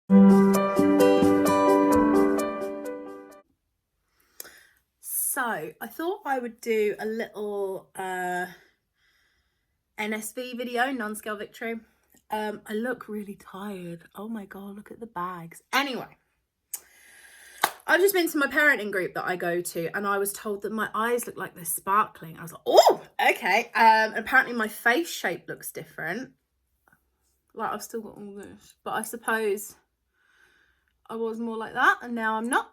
So I thought I would do a little NSV video, non-scale victory. I look really tired. Oh my God, look at the bags. Anyway, I've just been to my parenting group that I go to, and I was told that my eyes look like they're sparkling. I was like, oh, okay. Apparently my face shape looks different. Like, I've still got all this, but I suppose I was more like that, and now I'm not.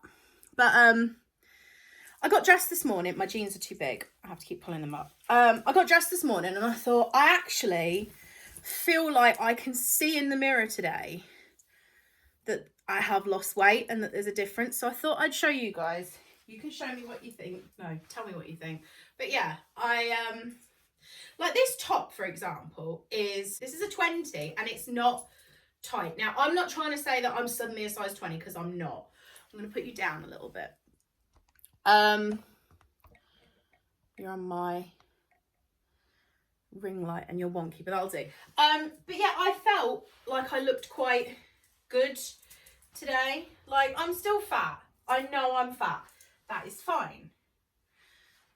But I got dressed this morning. My jeans are too big. I have to keep pulling them up. I got dressed this morning and I thought, I actually feel like I can see in the mirror today that I have lost weight and that there's a difference. So I thought I'd show you guys. You can show me what you think. No, tell me what you think. But yeah, like this top, for example, this is a 20 and it's not tight. Now, I'm not trying to say that I'm suddenly a size 20 because I'm not. I'm going to put you down a little bit. You're on my ring light and you're wonky, but that'll do. But yeah, I felt like I looked quite good today. Like, I'm still fat. I know I'm fat. That is fine.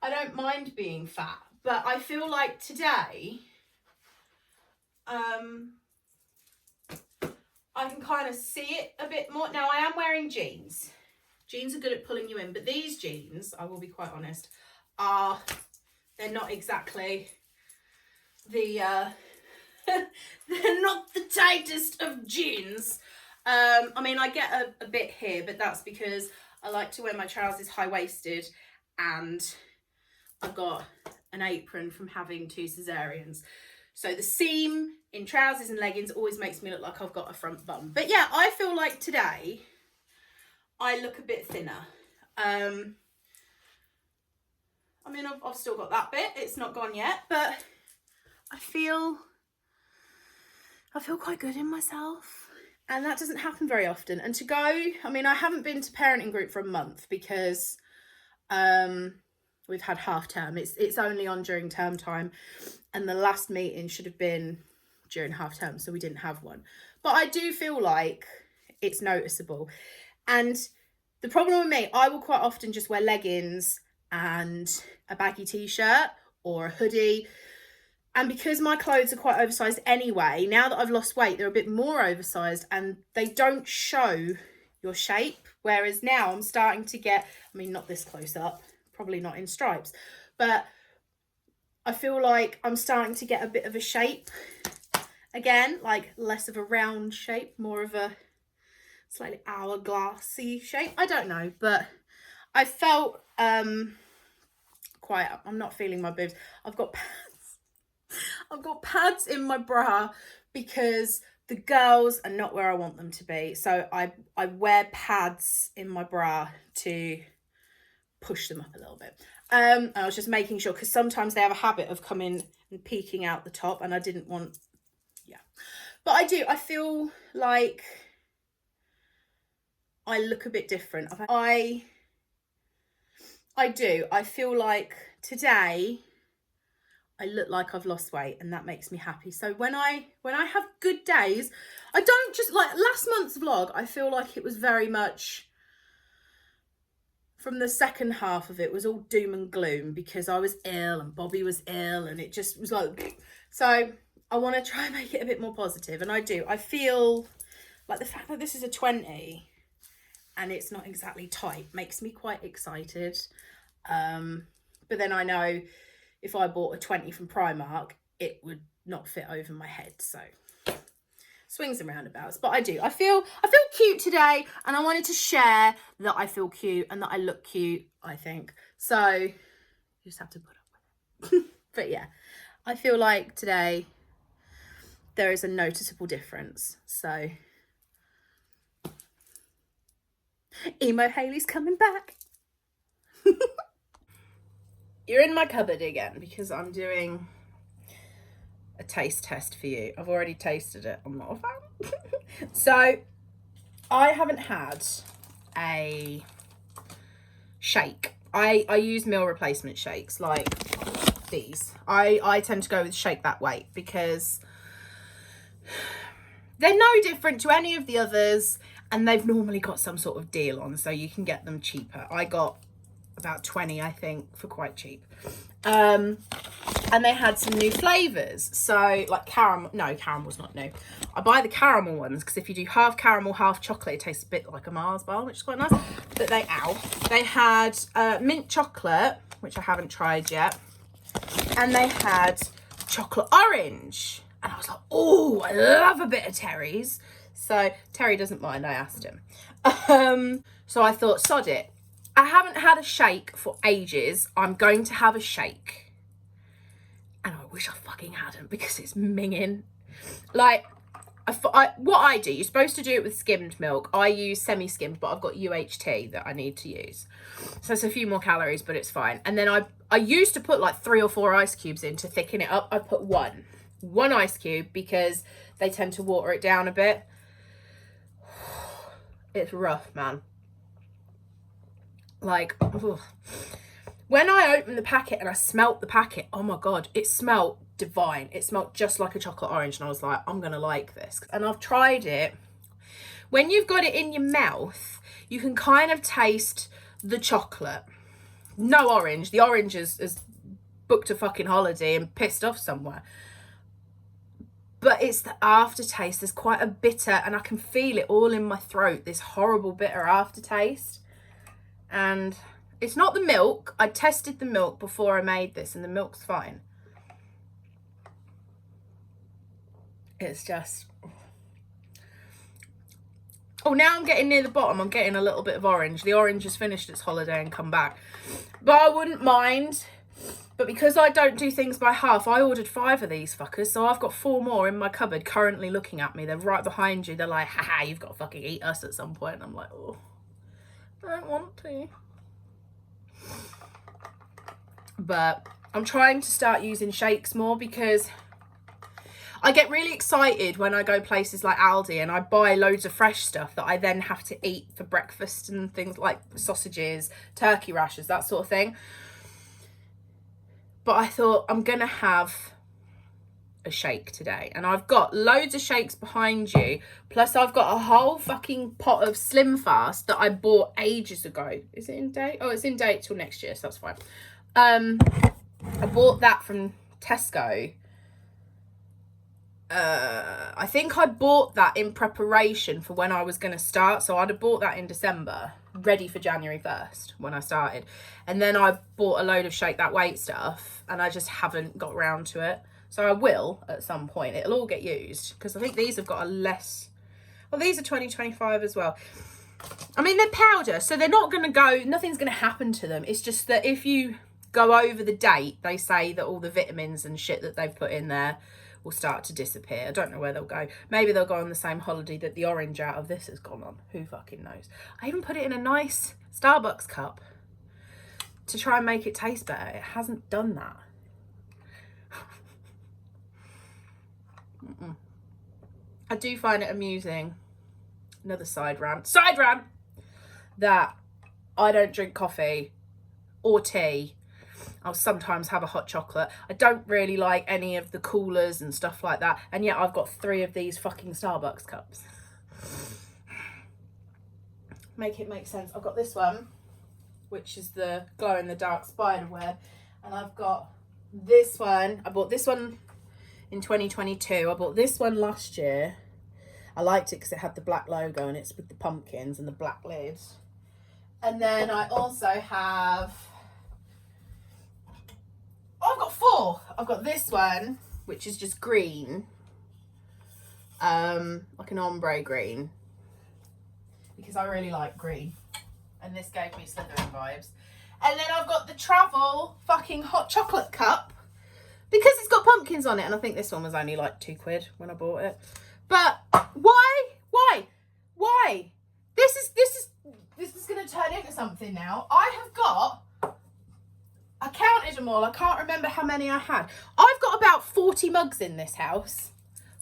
I don't mind being fat, but I feel like today, I can kind of see it a bit more. Now, I am wearing jeans. Jeans are good at pulling you in, but these jeans, I will be quite honest, they're not exactly the, they're not the tightest of jeans. I mean, I get a bit here, but that's because I like to wear my trousers high-waisted and I've got an apron from having 2 cesareans. So the seam in trousers and leggings always makes me look like I've got a front bum. But yeah, I feel like today I look a bit thinner. I mean, I've still got that bit. It's not gone yet, but I feel quite good in myself. And that doesn't happen very often. And to go, I mean, I haven't been to parenting group for a month because we've had half term. It's only on during term time. And the last meeting should have been during half term, so we didn't have one. But I do feel like it's noticeable. And the problem with me, I will quite often just wear leggings and a baggy t-shirt or a hoodie. And because my clothes are quite oversized anyway, now that I've lost weight, they're a bit more oversized and they don't show your shape. Whereas now I'm starting to get, I mean, not this close up, probably not in stripes, but I feel like I'm starting to get a bit of a shape again, like less of a round shape, more of a slightly hourglassy shape. I don't know, but I felt quite, I'm not feeling my boobs. I've got pads in my bra because the girls are not where I want them to be. So I wear pads in my bra to push them up a little bit. I was just making sure because sometimes they have a habit of coming and peeking out the top and I didn't want, yeah. But I feel like I look a bit different. I do. I feel like today I look like I've lost weight and that makes me happy. So when I have good days, I don't just like last month's vlog, I feel like it was very much from the second half of it was all doom and gloom because I was ill and Bobby was ill and it just was like, so I want to try and make it a bit more positive. And I do. I feel like the fact that this is a 20 and it's not exactly tight makes me quite excited. But then I know if I bought a 20 from Primark, it would not fit over my head. So swings and roundabouts. But I do. I feel cute today and I wanted to share that I feel cute and that I look cute, I think. So you just have to put up with it. But yeah, I feel like today there is a noticeable difference. So Emo Hayley's coming back. You're in my cupboard again because I'm doing a taste test for you. I've already tasted it. I'm not a fan. So I haven't had a shake. I use meal replacement shakes like these. I tend to go with Shake That Weight because They're no different to any of the others, and they've normally got some sort of deal on, so you can get them cheaper. I got about 20, I think, for quite cheap. And they had some new flavours. So, like caramel. No, caramel's not new. I buy the caramel ones because if you do half caramel, half chocolate, it tastes a bit like a Mars bar, which is quite nice. But they had mint chocolate, which I haven't tried yet. And they had chocolate orange. And I was like, oh, I love a bit of Terry's. So Terry doesn't mind, I asked him. So I thought, sod it. I haven't had a shake for ages. I'm going to have a shake. And I wish I fucking hadn't because it's minging. Like, what I do, you're supposed to do it with skimmed milk. I use semi-skimmed, but I've got UHT that I need to use. So it's a few more calories, but it's fine. And then I used to put like 3 or 4 ice cubes in to thicken it up. I put one ice cube because they tend to water it down a bit. It's rough, man. Like, ugh. When I opened the packet and I smelt the packet, oh my God, it smelt divine. It smelt just like a chocolate orange. And I was like, I'm going to like this. And I've tried it. When you've got it in your mouth, you can kind of taste the chocolate. No orange. The orange is booked a fucking holiday and pissed off somewhere. But it's the aftertaste. There's quite a bitter, and I can feel it all in my throat, this horrible bitter aftertaste. And it's not the milk. I tested the milk before I made this, and the milk's fine. It's just... Oh, now I'm getting near the bottom. I'm getting a little bit of orange. The orange has finished its holiday and come back. But I wouldn't mind... But because I don't do things by half, I ordered 5 of these fuckers. So I've got 4 more in my cupboard currently looking at me. They're right behind you. They're like, haha, you've got to fucking eat us at some point. And I'm like, oh, I don't want to. But I'm trying to start using shakes more because I get really excited when I go places like Aldi and I buy loads of fresh stuff that I then have to eat for breakfast and things like sausages, turkey rashers, that sort of thing. But I thought I'm going to have a shake today. And I've got loads of shakes behind you. Plus I've got a whole fucking pot of Slim Fast that I bought ages ago. Is it in date? Oh, it's in date till next year, so that's fine. I bought that from Tesco. I think I bought that in preparation for when I was going to start. So I'd have bought that in December, ready for January 1st when I started. And then I bought a load of Shake That Weight stuff and I just haven't got round to it. So I will at some point. It'll all get used because I think these have got a less... Well, these are 2025 as well. I mean, they're powder, so they're not going to go... Nothing's going to happen to them. It's just that if you go over the date, they say that all the vitamins and shit that they've put in there will start to disappear. I don't know where they'll go. Maybe they'll go on the same holiday that the orange out of this has gone on. Who fucking knows? I even put it in a nice Starbucks cup to try and make it taste better. It hasn't done that. I do find it amusing. Another side rant, that I don't drink coffee or tea. I'll sometimes have a hot chocolate. I don't really like any of the coolers and stuff like that. And yet I've got 3 of these fucking Starbucks cups. Make it make sense. I've got this one, which is the glow-in-the-dark spider web. And I've got this one. I bought this one in 2022. I bought this one last year. I liked it because it had the black logo and it's with the pumpkins and the black lids. And then I also have... Oh, I've got 4. I've got this one, which is just green. Like an ombre green. Because I really like green. And this gave me Slytherin vibes. And then I've got the travel fucking hot chocolate cup. Because it's got pumpkins on it. And I think this one was only like £2 when I bought it. But why? This is going to turn into something now. I counted them all. I can't remember how many I had. I've got about 40 mugs in this house.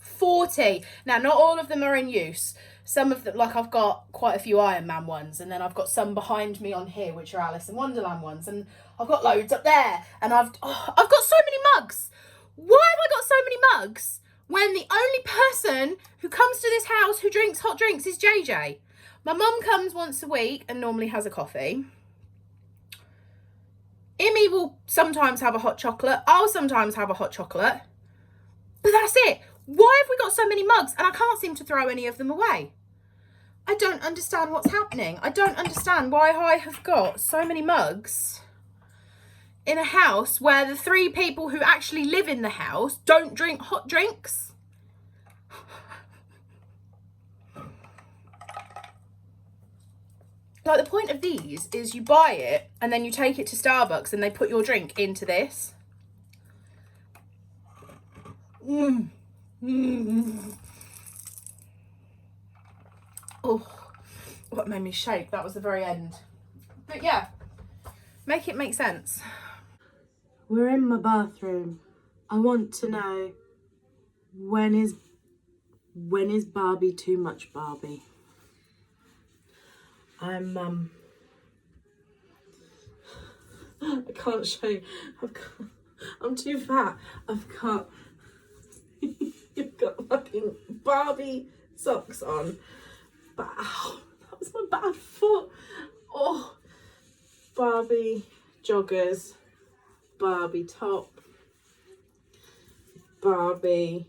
40. Now, not all of them are in use. Some of them, like I've got quite a few Iron Man ones, and then I've got some behind me on here, which are Alice in Wonderland ones, and I've got loads up there, and I've got so many mugs. Why have I got so many mugs? when the only person who comes to this house who drinks hot drinks is JJ. My mum comes once a week and normally has a coffee. Imi will sometimes have a hot chocolate. I'll sometimes have a hot chocolate. But that's it. Why have we got so many mugs and I can't seem to throw any of them away? I don't understand what's happening. I don't understand why I have got so many mugs in a house where the 3 people who actually live in the house don't drink hot drinks. Like, the point of these is you buy it and then you take it to Starbucks and they put your drink into this. Oh, what made me shake? That was the very end. But yeah, make it make sense. We're in my bathroom. I want to know, when is Barbie too much Barbie? I can't show you. I'm too fat. I've got you've got fucking Barbie socks on. But ow, that was my bad foot. Oh, Barbie joggers, Barbie top, Barbie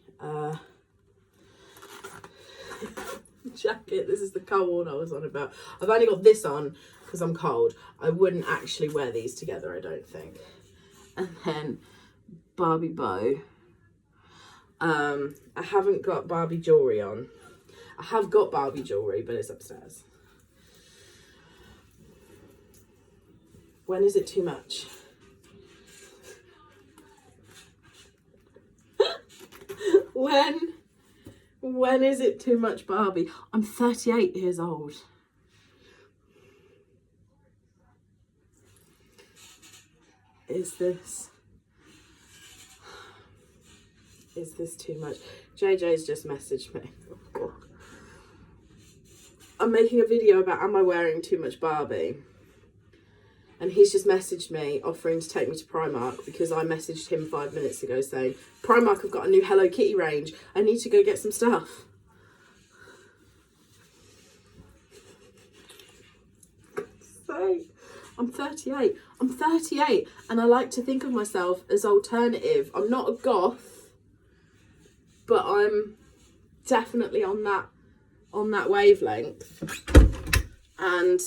jacket. This is the cold I was on about. I've only got this on because I'm cold. I wouldn't actually wear these together, I don't think. And then Barbie bow. I haven't got Barbie jewellery on. I have got Barbie jewellery, but it's upstairs. When is it too much? When is it too much Barbie? I'm 38 years old. Is this too much? JJ's just messaged me. Oh, I'm making a video about, am I wearing too much Barbie? And he's just messaged me offering to take me to Primark because I messaged him 5 minutes ago saying, Primark have got a new Hello Kitty range. I need to go get some stuff. So, I'm 38. I'm 38 and I like to think of myself as alternative. I'm not a goth, but I'm definitely on that wavelength. And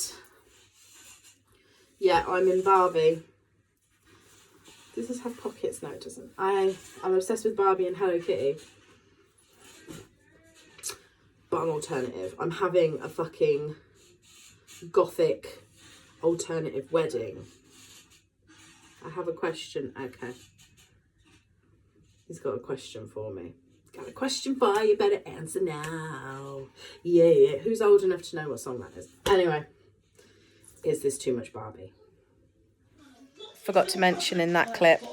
yeah, I'm in Barbie. Does this have pockets? No, it doesn't. I'm obsessed with Barbie and Hello Kitty. But I'm alternative. I'm having a fucking gothic alternative wedding. I have a question. Okay. He's got a question for me. Got a question for you, better answer now. Yeah. Who's old enough to know what song that is? Anyway. Is this too much Barbie? Forgot to mention in that clip,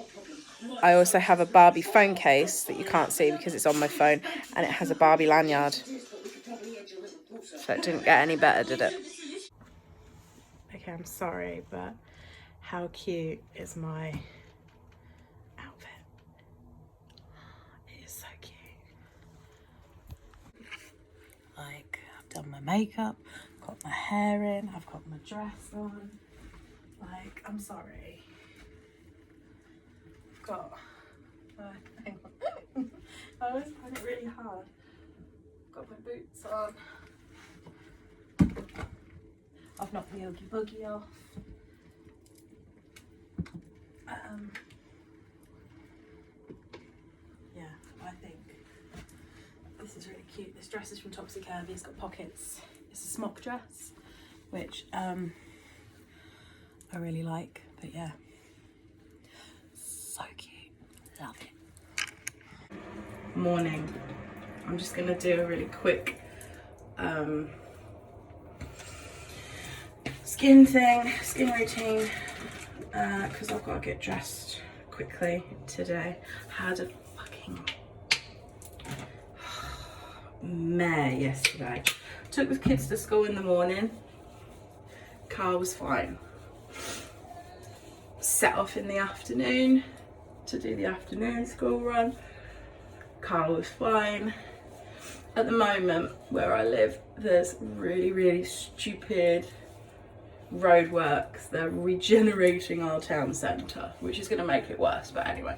I also have a Barbie phone case that you can't see because it's on my phone, and it has a Barbie lanyard. So it didn't get any better, did it? Okay, I'm sorry, but how cute is my outfit? It is so cute. Like, I've done my makeup, got my hair in, I've got my dress on. Like, I'm sorry. I've got, hang on. I always find it really hard. Got my boots on. I've knocked the Oogie Boogie off. Yeah, I think this is really cute. This dress is from Topsy Curvy. It's got pockets. It's a smock dress, which I really like. But yeah, so cute. Love it. Morning. I'm just gonna do a really quick skin routine, because I've got to get dressed quickly today. Had a fucking mare yesterday. Took the kids to school in the morning. Car was fine. Set off in the afternoon to do the afternoon school run. car was fine. At the moment where I live, there's really, really stupid roadworks. They're regenerating our town centre, which is going to make it worse, but anyway.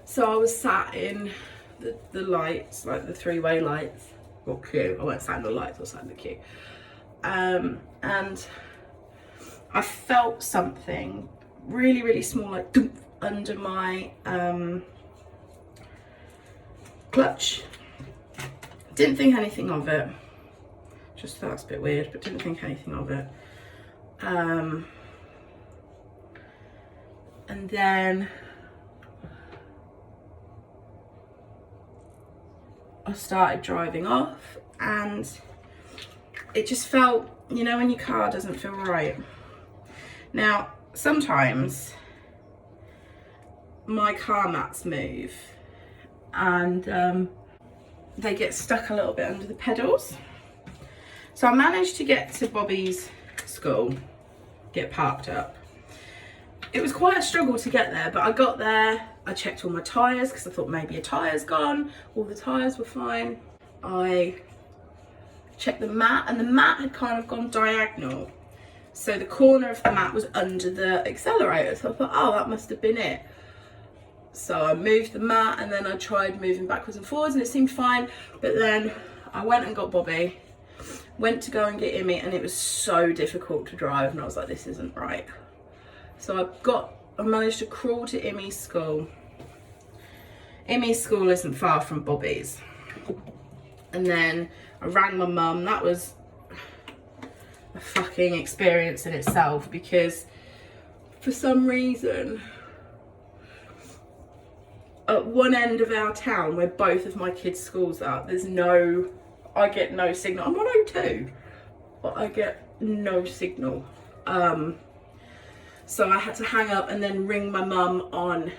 So I was sat in the lights, like the three-way lights, or queue. I won't sat in the lights, I sat in the queue. And I felt something really, really small, like under my clutch. Didn't think anything of it. Just thought it's a bit weird, but didn't think anything of it. And then I started driving off, and it just felt, you know, when your car doesn't feel right. Now, sometimes my car mats move and they get stuck a little bit under the pedals. So I managed to get to Bobby's school, get parked up. It was quite a struggle to get there, but I got there. I checked all my tyres because I thought maybe a tyre's gone. All the tyres were fine. I checked the mat, and the mat had kind of gone diagonal. So the corner of the mat was under the accelerator. So I thought, oh, that must have been it. So I moved the mat, and then I tried moving backwards and forwards, and it seemed fine. But then I went and got Bobby, went to go and get Immy, and it was so difficult to drive, and I was like, this isn't right. So I managed to crawl to Immy's school. Immy's school isn't far from Bobby's. And then I rang my mum. That was a fucking experience in itself, because for some reason, at one end of our town where both of my kids' schools are, I get no signal. I'm on O2, but I get no signal. So I had to hang up and then ring my mum on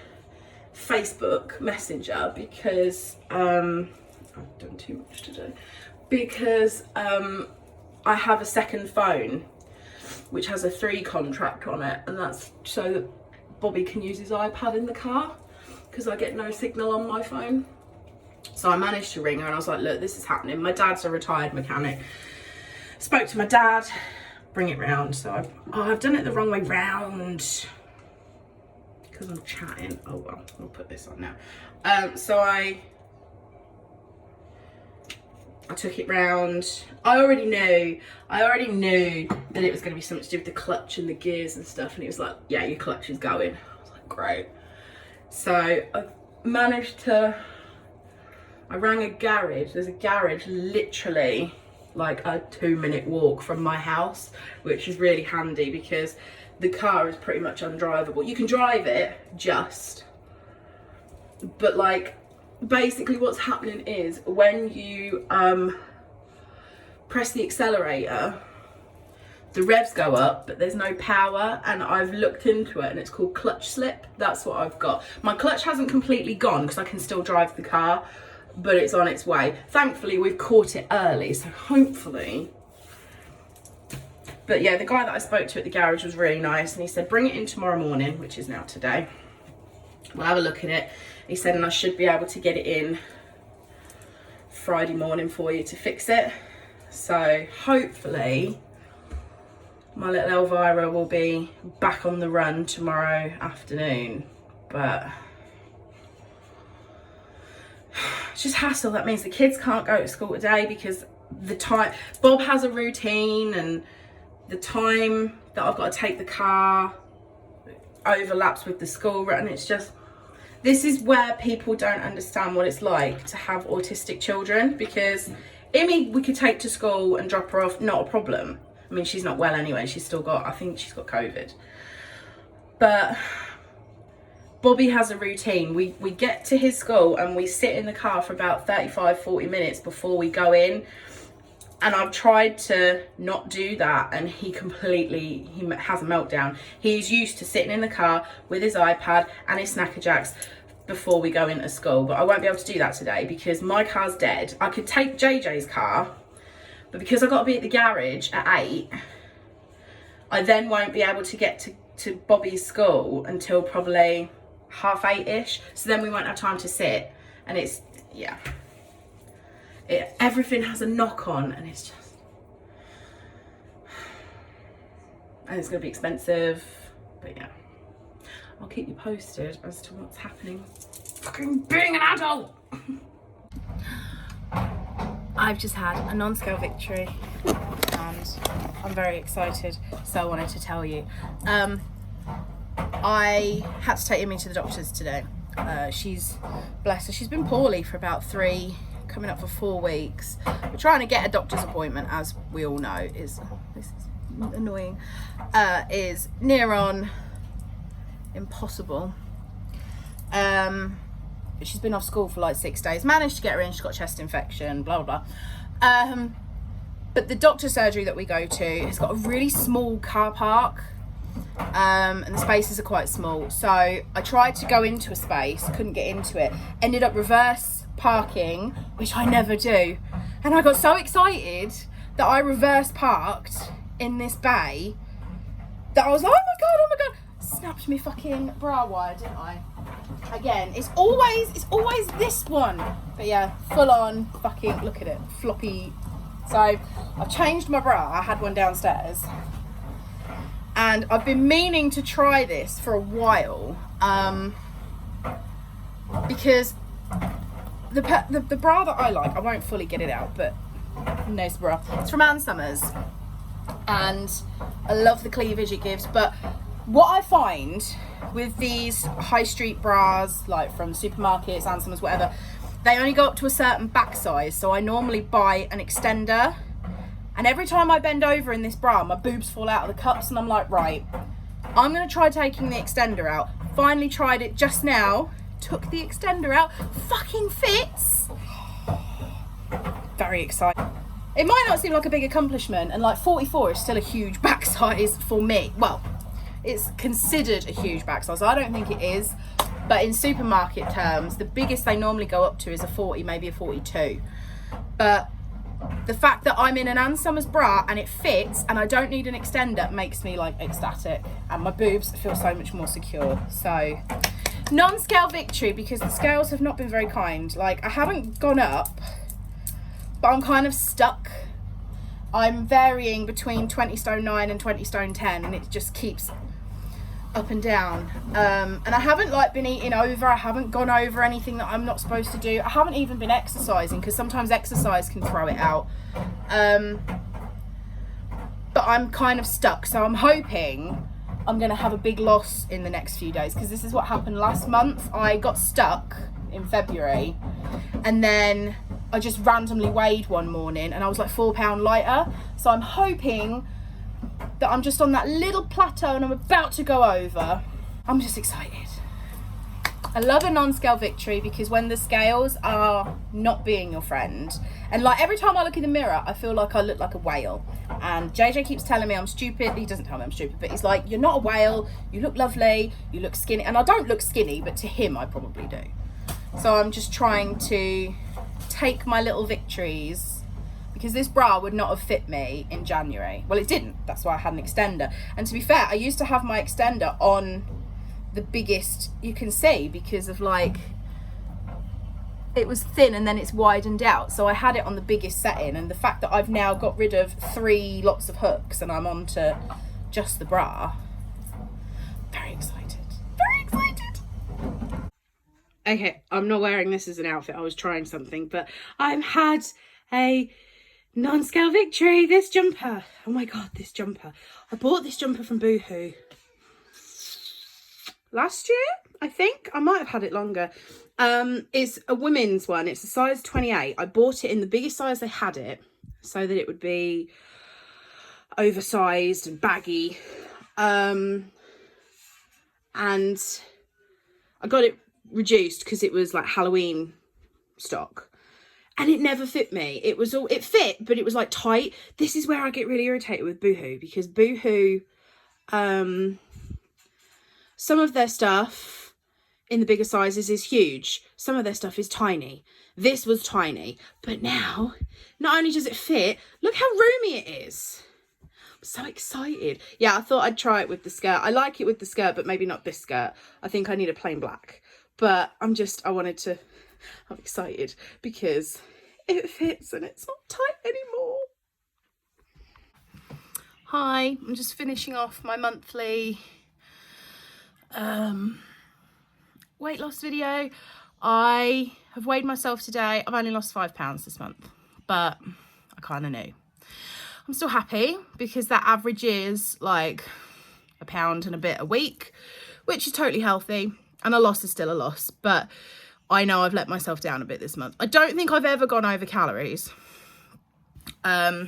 Facebook Messenger because I've done too much today. Because I have a second phone which has a 3 contract on it, and that's so that Bobby can use his iPad in the car because I get no signal on my phone. So I managed to ring her, and I was like, look, this is happening. My dad's a retired mechanic. Spoke to my dad, bring it round. So I've done it the wrong way round because I'm chatting. Oh well, I'll put this on now. So I took it round. I already knew that it was going to be something to do with the clutch and the gears and stuff, and he was like, yeah, your clutch is going. I was like, great. So I managed to, I rang a garage. There's a garage literally like a 2-minute walk from my house, which is really handy because the car is pretty much undrivable. You can drive it but like basically what's happening is when you press the accelerator, the revs go up, but there's no power, and I've looked into it and it's called clutch slip. That's what I've got. My clutch hasn't completely gone because I can still drive the car, but it's on its way. Thankfully, we've caught it early, so hopefully. But yeah, the guy that I spoke to at the garage was really nice, and he said, bring it in tomorrow morning, which is now today. We'll have a look at it. He said, and I should be able to get it in Friday morning for you to fix it. So hopefully my little Elvira will be back on the run tomorrow afternoon. But it's just hassle. That means the kids can't go to school today because the time Bob has a routine, and the time that I've got to take the car overlaps with the school run. It's just, this is where people don't understand what it's like to have autistic children, because Immy we could take to school and drop her off, not a problem. I mean, she's not well anyway. She's still got, I think she's got COVID. But Bobby has a routine. We get to his school and we sit in the car for about 35-40 minutes before we go in. And I've tried to not do that, and he has a meltdown. He's used to sitting in the car with his iPad and his Snacker Jacks before we go into school. But I won't be able to do that today because my car's dead. I could take JJ's car, but because I've got to be at the garage at 8, I then won't be able to get to Bobby's school until probably 8:30ish. So then we won't have time to sit. And it's, yeah. Everything has a knock on, and it's just... And it's going to be expensive. But yeah. I'll keep you posted as to what's happening. Fucking being an adult! I've just had a non-scale victory and I'm very excited, so I wanted to tell you. I had to take Imi to the doctors today. She's, bless her, she's been poorly for about 3, coming up for 4 weeks. We're trying to get a doctor's appointment, as we all know, this is annoying, is near on impossible. She's been off school for like 6 days, managed to get her in, she's got a chest infection, blah blah blah. But the doctor's surgery that we go to has got a really small car park, and the spaces are quite small. So I tried to go into a space, couldn't get into it, ended up reverse parking, which I never do, and I got so excited that I reverse parked in this bay that I was like, oh my god, snapped me fucking bra wire, didn't I? Again, it's always this one. But yeah, full on fucking, look at it, floppy. So I've changed my bra. I had one downstairs, and I've been meaning to try this for a while, because the bra that I like, I won't fully get it out, but nice bra. It's from Ann Summers, and I love the cleavage it gives. But what I find with these high street bras, like from supermarkets, Ann Summers, whatever, they only go up to a certain back size. So I normally buy an extender, and every time I bend over in this bra, my boobs fall out of the cups, and I'm like, right, I'm gonna try taking the extender out. Finally tried it just now, took the extender out, fucking fits. Very excited. It might not seem like a big accomplishment, and like 44 is still a huge back size for me. Well, it's considered a huge back size. I don't think it is, but in supermarket terms, the biggest they normally go up to is a 40, maybe a 42. But the fact that I'm in an Ann Summers bra and it fits and I don't need an extender makes me like ecstatic, and my boobs feel so much more secure. So non-scale victory, because the scales have not been very kind. Like, I haven't gone up, but I'm kind of stuck. I'm varying between 20 stone 9 and 20 stone 10, and it just keeps up and down. And I haven't like been eating over, I haven't gone over anything that I'm not supposed to do. I haven't even been exercising, because sometimes exercise can throw it out. But I'm kind of stuck, so I'm hoping I'm gonna have a big loss in the next few days, because this is what happened last month. I got stuck in February, and then I just randomly weighed one morning and I was like £4 lighter. So I'm hoping that I'm just on that little plateau and I'm about to go over. I'm just excited. I love a non-scale victory, because when the scales are not being your friend, and like every time I look in the mirror, I feel like I look like a whale. And JJ keeps telling me I'm stupid. He doesn't tell me I'm stupid, but he's like, you're not a whale, you look lovely, you look skinny. And I don't look skinny, but to him I probably do. So I'm just trying to take my little victories, because this bra would not have fit me in January. Well, it didn't, that's why I had an extender. And to be fair, I used to have my extender on the biggest you can see, because of like, it was thin and then it's widened out, so I had it on the biggest setting. And the fact that I've now got rid of 3 lots of hooks and I'm on to just the bra, very excited, very excited. Okay, I'm not wearing this as an outfit, I was trying something, but I've had a non-scale victory. This jumper, oh my god, this jumper, I bought this jumper from Boohoo last year, I think. I might have had it longer. It's a women's one, it's a size 28. I bought it in the biggest size they had it, so that it would be oversized and baggy, and I got it reduced because it was like Halloween stock, and it never fit me. It fit, but it was like tight. This is where I get really irritated with Boohoo, because Boohoo, some of their stuff in the bigger sizes is huge, some of their stuff is tiny. This was tiny, but now not only does it fit, look how roomy it is. So excited. Yeah, I thought I'd try it with the skirt. I like it with the skirt, but maybe not this skirt. I think I need a plain black. But I'm excited because it fits and it's not tight anymore. Hi, I'm just finishing off my monthly weight loss video. I have weighed myself today. I've only lost £5 this month, but I kind of knew. I'm still happy because that average is like £1 and a bit a week, which is totally healthy, and a loss is still a loss, but I know I've let myself down a bit this month. I don't think I've ever gone over calories, but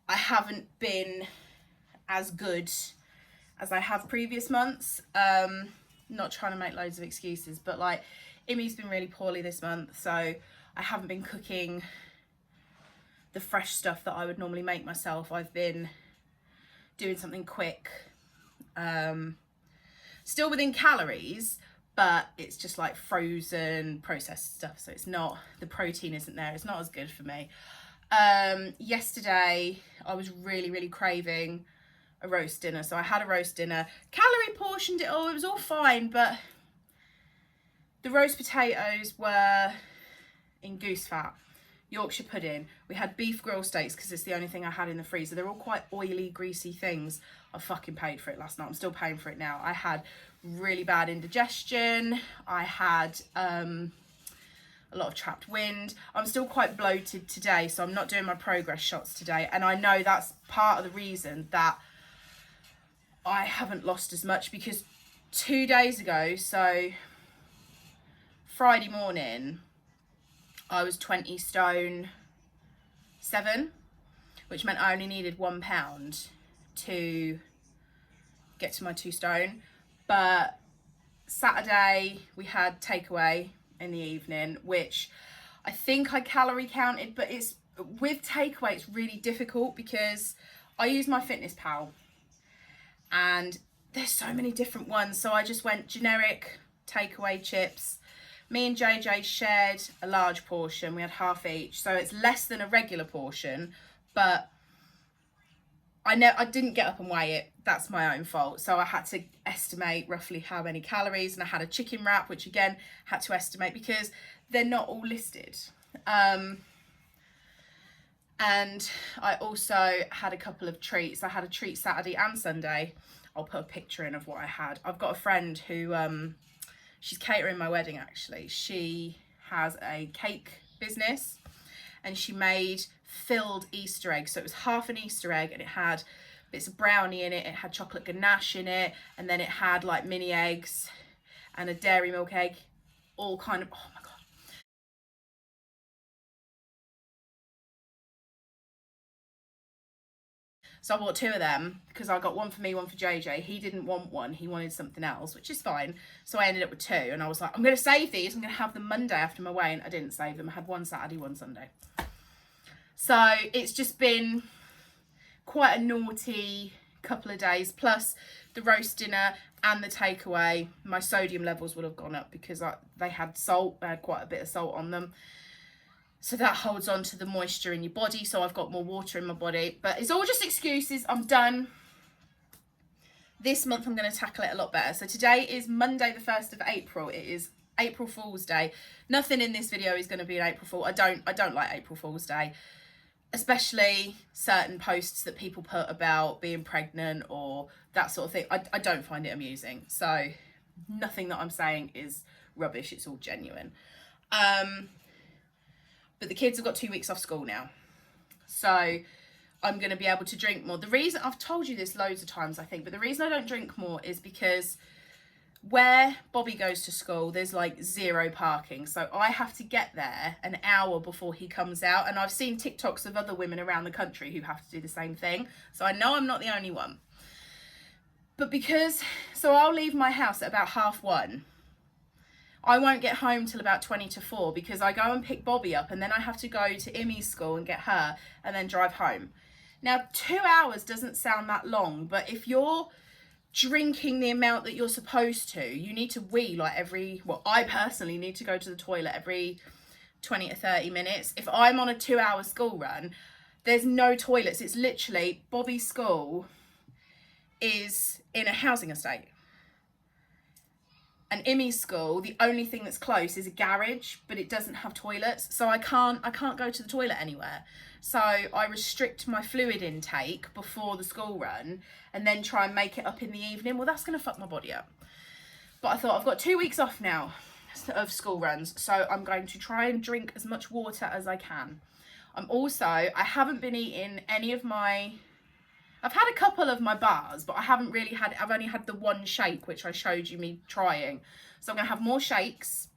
I haven't been as good as I have previous months. Not trying to make loads of excuses, but like Imi's been really poorly this month, so I haven't been cooking the fresh stuff that I would normally make myself. I've been doing something quick, still within calories, but it's just like frozen processed stuff, so it's not, the protein isn't there, it's not as good for me. Yesterday I was really craving a roast dinner, so I had a roast dinner, calorie portioned it all, it was all fine, but the roast potatoes were in goose fat, Yorkshire pudding, we had beef grill steaks because it's the only thing I had in the freezer. They're all quite oily, greasy things. I fucking paid for it last night. I'm still paying for it now. I had really bad indigestion. I had a lot of trapped wind. I'm still quite bloated today, so I'm not doing my progress shots today, and I know that's part of the reason that I haven't lost as much, because 2 days ago, so Friday morning, I was 20 stone 7, which meant I only needed £1 to get to my 2 stone. But Saturday we had takeaway in the evening, which I think I calorie counted, but it's with takeaway it's really difficult because I use my Fitness Pal and there's so many different ones, so I just went generic takeaway chips. Me and JJ shared a large portion, we had half each, so it's less than a regular portion, but I didn't get up and weigh it, that's my own fault, so I had to estimate roughly how many calories, and I had a chicken wrap, which again had to estimate because they're not all listed. And I also had a couple of treats. I had a treat Saturday and Sunday. I'll put a picture in of what I had. I've got a friend who she's catering my wedding actually. She has a cake business and she made filled Easter eggs. So it was half an Easter egg and it had bits of brownie in it, it had chocolate ganache in it, and then it had like mini eggs and a dairy milk egg, all kind of, oh my God. So I bought 2 of them because I got one for me, one for JJ. He didn't want one, he wanted something else, which is fine. So I ended up with 2 and I was like, I'm going to save these, I'm going to have them Monday after my weigh, and I didn't save them. I had one Saturday, one Sunday. So it's just been quite a naughty couple of days, plus the roast dinner and the takeaway. My sodium levels would have gone up because they had salt, they had quite a bit of salt on them. So that holds on to the moisture in your body, so I've got more water in my body. But it's all just excuses. I'm done. This month I'm going to tackle it a lot better. So today is Monday the 1st of April. It is April Fool's Day. Nothing in this video is going to be an April Fool. I don't like April Fool's Day, especially certain posts that people put about being pregnant or that sort of thing. I don't find it amusing. So nothing that I'm saying is rubbish. It's all genuine. But the kids have got 2 weeks off school now. So I'm going to be able to drink more. The reason, I've told you this loads of times, I think, but the reason I don't drink more is because where Bobby goes to school, there's like 0 parking. So I have to get there an hour before he comes out. And I've seen TikToks of other women around the country who have to do the same thing. So I know I'm not the only one. But so I'll leave my house at about 1:30. I won't get home till about 20 to 4 because I go and pick Bobby up and then I have to go to Imi's school and get her and then drive home. Now, 2 hours doesn't sound that long, but if you're drinking the amount that you're supposed to, you need to wee like I personally need to go to the toilet every 20 to 30 minutes. If I'm on a 2-hour school run, there's no toilets. It's literally, Bobby's school is in a housing estate. And Imi's school, the only thing that's close is a garage, but it doesn't have toilets. So I can't go to the toilet anywhere. So I restrict my fluid intake before the school run and then try and make it up in the evening. Well, that's going to fuck my body up. But I thought, I've got 2 weeks off now of school runs. So I'm going to try and drink as much water as I can. I haven't been eating any of my... I've had a couple of my bars, but I've only had the one shake, which I showed you me trying. So I'm going to have more shakes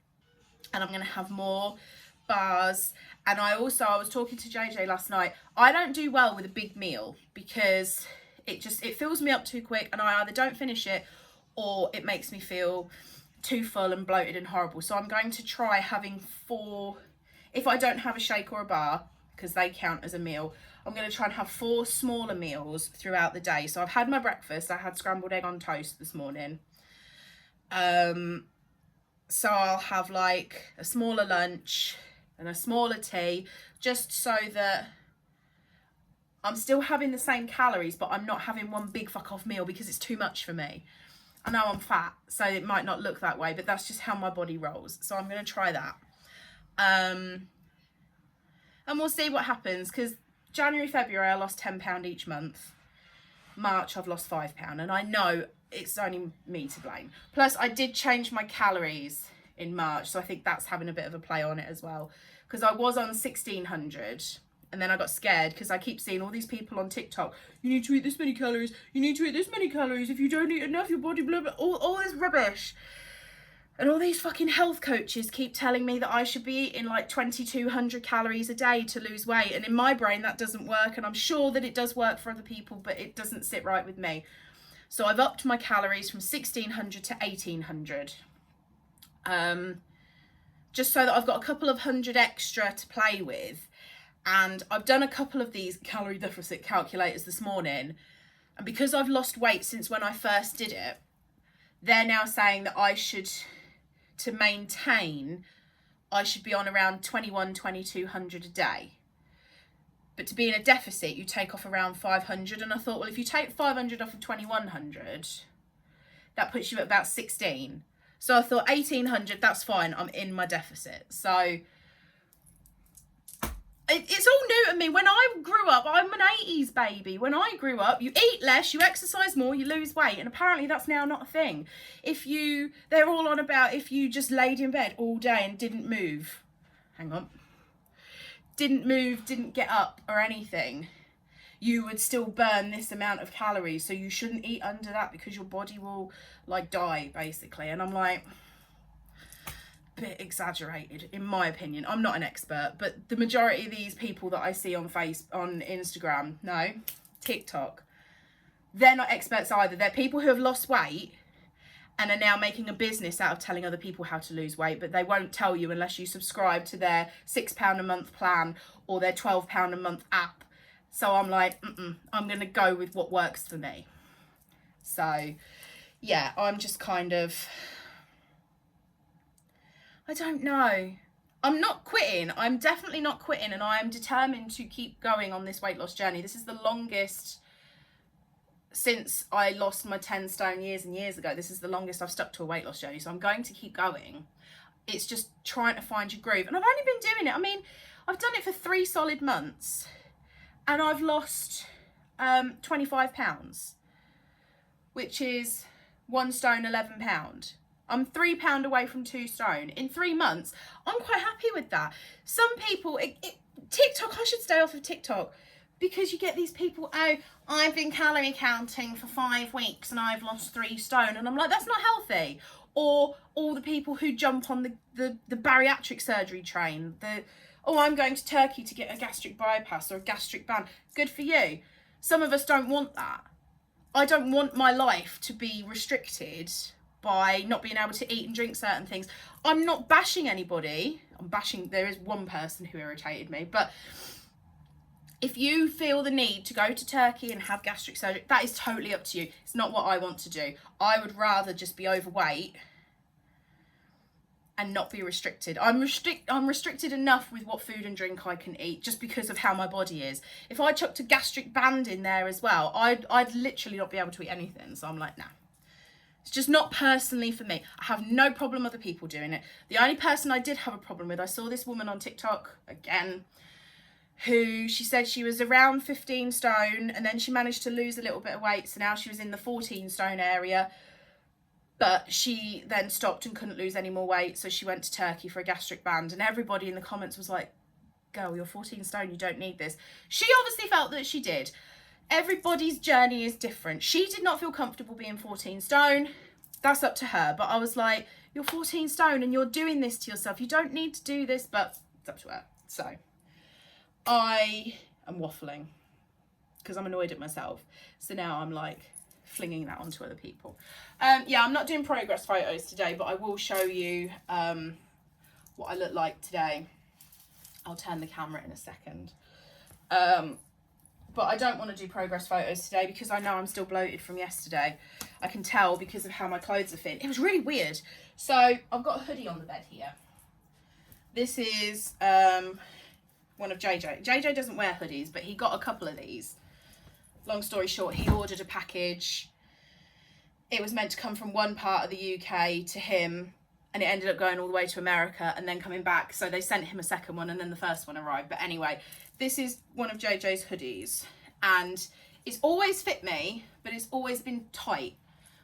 and I'm going to have more bars. And I was talking to JJ last night. I don't do well with a big meal because it fills me up too quick and I either don't finish it or it makes me feel too full and bloated and horrible. So I'm going to try having 4, if I don't have a shake or a bar, because they count as a meal, I'm going to try and have 4 smaller meals throughout the day. So I've had my breakfast. I had scrambled egg on toast this morning. So I'll have like a smaller lunch and a smaller tea, just so that I'm still having the same calories, but I'm not having one big fuck off meal because it's too much for me. I know I'm fat, so it might not look that way, but that's just how my body rolls. So I'm going to try that. And we'll see what happens, because January, February, I lost £10 each month. March, I've lost £5. And I know it's only me to blame. Plus, I did change my calories in March. So I think that's having a bit of a play on it as well. Because I was on 1600. And then I got scared because I keep seeing all these people on TikTok. You need to eat this many calories. You need to eat this many calories. If you don't eat enough, your body blah, blah. All this rubbish. And all these fucking health coaches keep telling me that I should be eating like 2200 calories a day to lose weight. And in my brain, that doesn't work. And I'm sure that it does work for other people, but it doesn't sit right with me. So I've upped my calories from 1600 to 1800. Just so that I've got a couple of hundred extra to play with. And I've done a couple of these calorie deficit calculators this morning. And because I've lost weight since when I first did it, they're now saying that to maintain, I should be on around 2200 a day. But to be in a deficit, you take off around 500. And I thought, well, if you take 500 off of 2100, that puts you at about 16. So I thought 1800, that's fine. I'm in my deficit. So it's all new to me. When I grew up, I'm an 80s baby. When I grew up, you eat less, you exercise more, you lose weight. And apparently that's now not a thing. They're all on about if you just laid in bed all day and didn't move. Didn't move, didn't get up or anything, you would still burn this amount of calories. So you shouldn't eat under that because your body will like die basically. And I'm like, bit exaggerated in my opinion. I'm not an expert, but the majority of these people that I see on Instagram, TikTok, they're not experts either. They're people who have lost weight and are now making a business out of telling other people how to lose weight, but they won't tell you unless you subscribe to their £6 a month plan or their £12 a month app. So I'm like, I'm gonna go with what works for me. So yeah, I'm just kind of, I don't know. I'm not quitting. I'm definitely not quitting. And I am determined to keep going on this weight loss journey. This is the longest since I lost my 10 stone years and years ago. This is the longest I've stuck to a weight loss journey. So I'm going to keep going. It's just trying to find your groove. And I've only been doing it. I mean, I've done it for 3 solid months. And I've lost 25 pounds. Which is 1 stone, 11 pound. I'm £3 away from 2 stone in 3 months. I'm quite happy with that. Some people, TikTok, I should stay off of TikTok because you get these people, oh, I've been calorie counting for 5 weeks and I've lost 3 stone. And I'm like, that's not healthy. Or all the people who jump on the bariatric surgery train. I'm going to Turkey to get a gastric bypass or a gastric band. Good for you. Some of us don't want that. I don't want my life to be restricted by not being able to eat and drink certain things. I'm not bashing anybody. There is one person who irritated me, but if you feel the need to go to Turkey and have gastric surgery, that is totally up to you. It's not what I want to do. I would rather just be overweight and not be restricted. I'm restricted enough with what food and drink I can eat just because of how my body is. If I chucked a gastric band in there as well, I'd literally not be able to eat anything. So I'm like, nah. It's just not personally for me. I have no problem other people doing it. The only person I did have a problem with, I saw this woman on TikTok, again, who she said she was around 15 stone and then she managed to lose a little bit of weight. So now she was in the 14 stone area. But she then stopped and couldn't lose any more weight. So she went to Turkey for a gastric band. And everybody in the comments was like, girl, you're 14 stone. You don't need this. She obviously felt that she did. Everybody's journey is different. She did not feel comfortable being 14 stone. That's up to her. But I was like, you're 14 stone and you're doing this to yourself. You don't need to do this, but it's up to her. So I am waffling because I'm annoyed at myself. So now I'm like flinging that onto other people. Yeah, I'm not doing progress photos today, but I will show you what I look like today. I'll turn the camera in a second. But I don't want to do progress photos today because I know I'm still bloated from yesterday. I can tell because of how my clothes are fit. It was really weird. So I've got a hoodie on the bed here. This is one of JJ. JJ doesn't wear hoodies, but he got a couple of these. Long story short, he ordered a package. It was meant to come from one part of the UK to him, and it ended up going all the way to America and then coming back. So they sent him a second one and then the first one arrived. But anyway, this is one of JJ's hoodies and it's always fit me, but it's always been tight.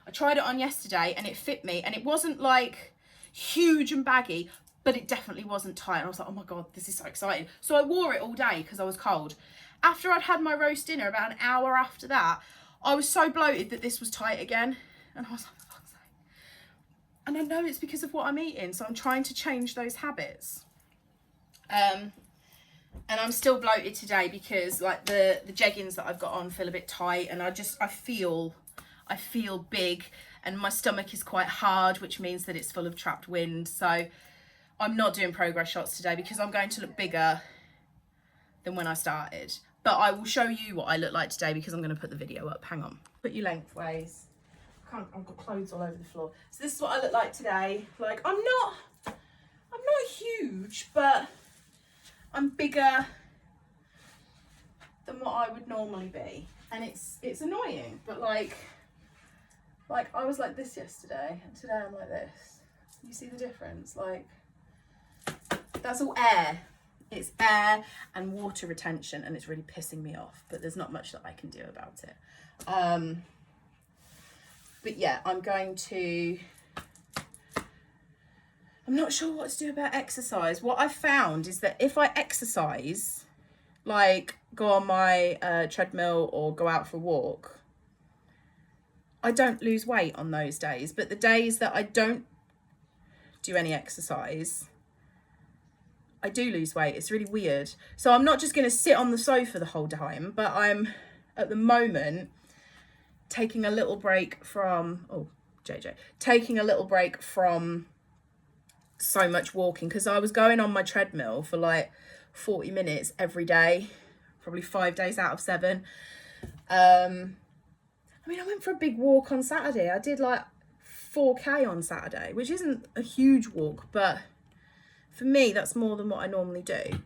I tried it on yesterday and it fit me and it wasn't like huge and baggy, but it definitely wasn't tight. And I was like, oh my God, this is so exciting. So I wore it all day because I was cold. After I'd had my roast dinner, about an hour after that, I was so bloated that this was tight again. And I was like, for fuck's sake. And I know it's because of what I'm eating, so I'm trying to change those habits. And I'm still bloated today because like the jeggings that I've got on feel a bit tight, and I feel big, and my stomach is quite hard, which means that it's full of trapped wind. So I'm not doing progress shots today because I'm going to look bigger than when I started. But I will show you what I look like today because I'm going to put the video up. Hang on. Put you lengthways. I've got clothes all over the floor. So this is what I look like today. Like I'm not huge, but I'm bigger than what I would normally be. And it's annoying, but like I was like this yesterday and today I'm like this. You see the difference? Like that's all air. It's air and water retention, and it's really pissing me off, but there's not much that I can do about it. But yeah, I'm not sure what to do about exercise. What I've found is that if I exercise, like go on my treadmill or go out for a walk, I don't lose weight on those days. But the days that I don't do any exercise, I do lose weight. It's really weird. So I'm not just going to sit on the sofa the whole time, but I'm at the moment taking a little break from, taking a little break from so much walking, because I was going on my treadmill for like 40 minutes every day, probably 5 days out of 7. I mean, I went for a big walk on Saturday. I did like 4K on Saturday, which isn't a huge walk, but for me, that's more than what I normally do.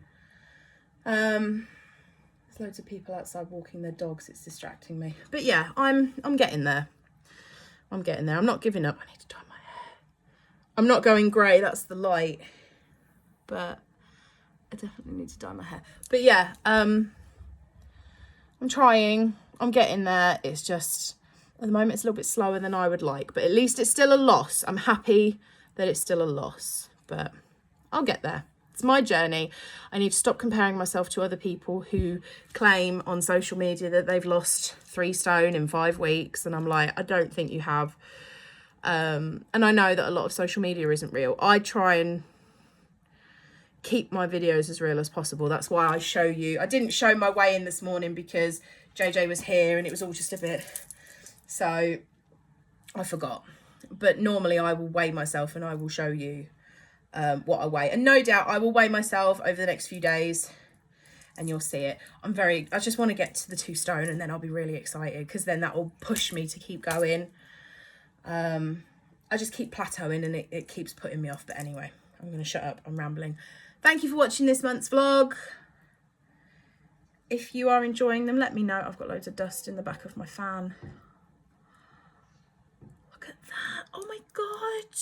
There's loads of people outside walking their dogs. It's distracting me. But yeah, I'm getting there. I'm getting there. I'm not giving up. I need to dye my hair. I'm not going grey. That's the light. But I definitely need to dye my hair. But yeah, I'm trying. I'm getting there. It's just, at the moment, it's a little bit slower than I would like. But at least it's still a loss. I'm happy that it's still a loss. But I'll get there. It's my journey. I need to stop comparing myself to other people who claim on social media that they've lost 3 stone in 5 weeks. And I'm like, I don't think you have. And I know that a lot of social media isn't real. I try and keep my videos as real as possible. That's why I show you. I didn't show my weigh-in this morning because JJ was here and it was all just a bit. So I forgot. But normally I will weigh myself and I will show you what I weigh, and no doubt I will weigh myself over the next few days and you'll see it. I just want to get to the 2 stone and then I'll be really excited, because then that will push me to keep going. I just keep plateauing and it keeps putting me off. But anyway, I'm going to shut up. I'm rambling. Thank you for watching this month's vlog. If you are enjoying them, let me know. I've got loads of dust in the back of my fan. Look at that. Oh my God.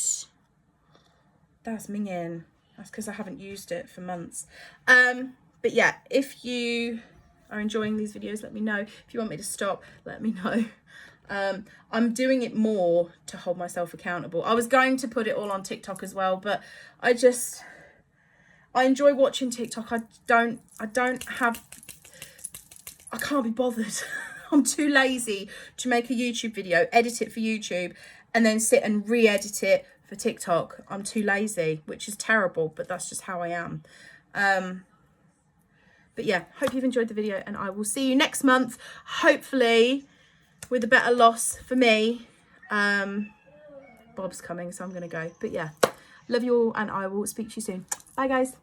That's minging. That's because I haven't used it for months. But yeah, if you are enjoying these videos, let me know. If you want me to stop, let me know. I'm doing it more to hold myself accountable. I was going to put it all on TikTok as well, but I enjoy watching TikTok. I can't be bothered. I'm too lazy to make a YouTube video, edit it for YouTube, and then sit and re-edit it for TikTok. I'm too lazy, which is terrible, but that's just how I am. But yeah, hope you've enjoyed the video, and I will see you next month, hopefully with a better loss for me. Bob's coming, so I'm going to go. But yeah, love you all, and I will speak to you soon. Bye, guys.